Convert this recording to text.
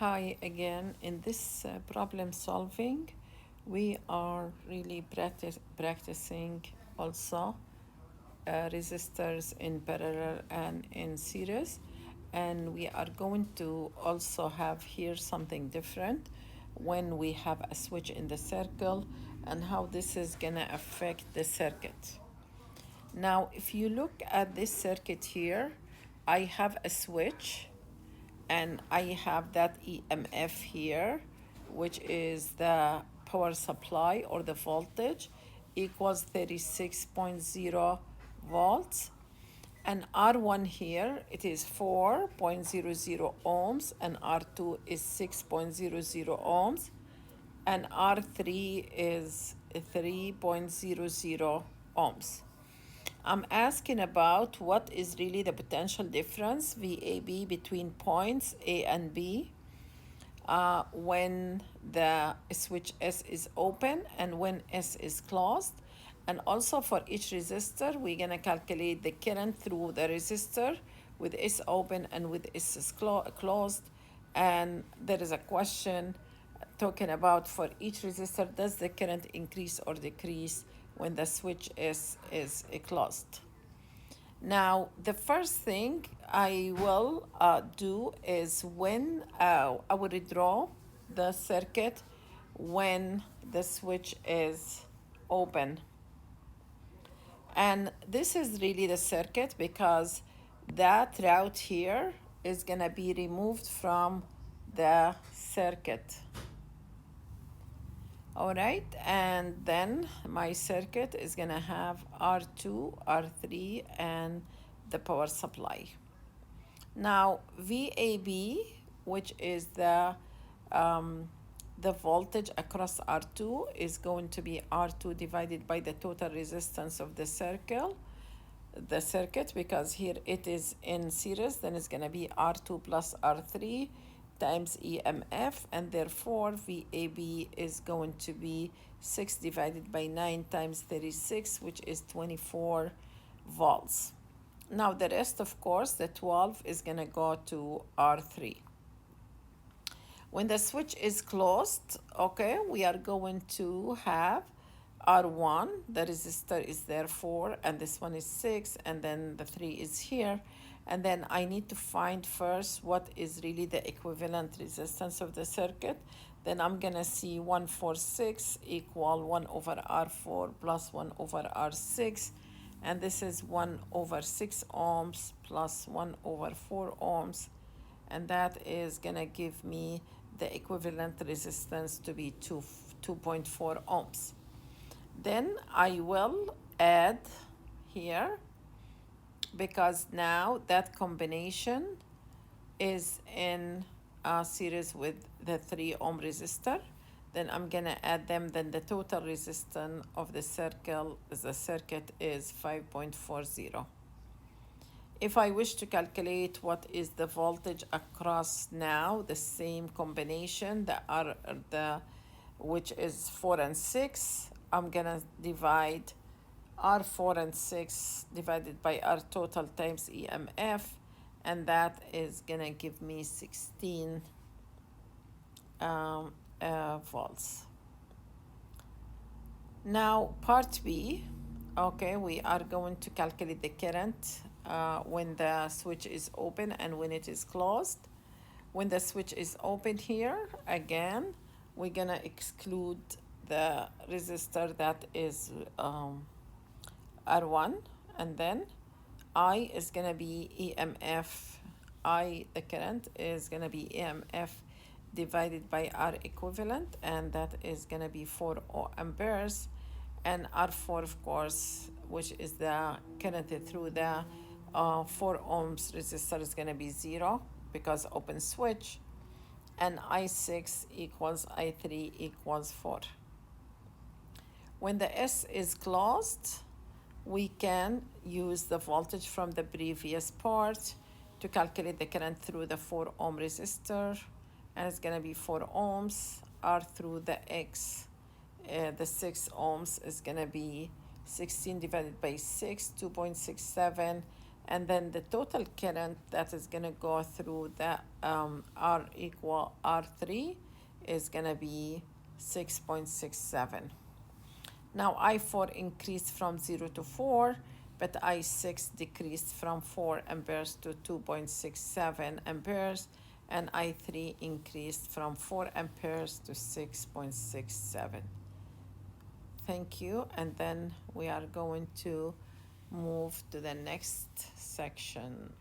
Hi again. In this problem solving, we are really practicing also resistors in parallel and in series. And we are going to also have here something different when we have a switch in the circle and how this is going to affect the circuit. Now, if you look at this circuit here, I have a switch and I have that EMF here, which is the power supply or the voltage equals 36.0 volts. And R1 here, it is 4.00 ohms, and R2 is 6.00 ohms, and R3 is 3.00 ohms. I'm asking about what is really the potential difference, VAB, between points A and B when the switch S is open and when S is closed. And also for each resistor, we're going to calculate the current through the resistor with S open and with S closed. And there is a question talking about for each resistor, does the current increase or decrease when the switch is closed? Now, the first thing I will do is when I will draw the circuit when the switch is open. And this is really the circuit because that route here is going to be removed from the circuit. All right, and then my circuit is going to have R2, R3, and the power supply. Now, VAB, which is the voltage across R2, is going to be R2 divided by the total resistance of the circuit, because here it is in series, then it's going to be R2 plus R3 times EMF, and therefore VAB is going to be 6 divided by 9 times 36, which is 24 volts. Now the rest, of course, the 12 is going to go to R3. When the switch is closed, okay, we are going to have R1, the resistor is there 4, and this one is 6, and then the 3 is here. And then I need to find first what is really the equivalent resistance of the circuit. Then I'm going to see 146 equal 1 over R4 plus 1 over R6. And this is 1 over 6 ohms plus 1 over 4 ohms. And that is going to give me the equivalent resistance to be 2.4 ohms. Then I will add here, because now that combination is in series with the 3 ohm resistor. Then I'm going to add them. Then the total resistance of the circuit is 5.40. If I wish to calculate what is the voltage across now, the same combination, which is 4 and 6, I'm going to divide R4 and 6 divided by R total times EMF, and that is going to give me 16 volts. Now, part B, okay, we are going to calculate the current when the switch is open and when it is closed. When the switch is open here, again, we're going to exclude the resistor that is R1, and then I is going to be EMF. The current is going to be EMF divided by R equivalent, and that is going to be 4 amperes. And R4, of course, which is the current through the 4 ohms resistor, is going to be 0 because open switch. And I6 equals I3 equals 4. When the S is closed, we can use the voltage from the previous part to calculate the current through the 4 ohm resistor, and it's going to be 4 ohms. R through the X, the 6 ohms is going to be 16 divided by 6, 2.67 And then the total current that is going to go through the R equal R3 is going to be 6.67. Now I4 increased from 0 to 4, but I6 decreased from 4 amperes to 2.67 amperes, and I3 increased from 4 amperes to 6.67. Thank you, and then we are going to move to the next section.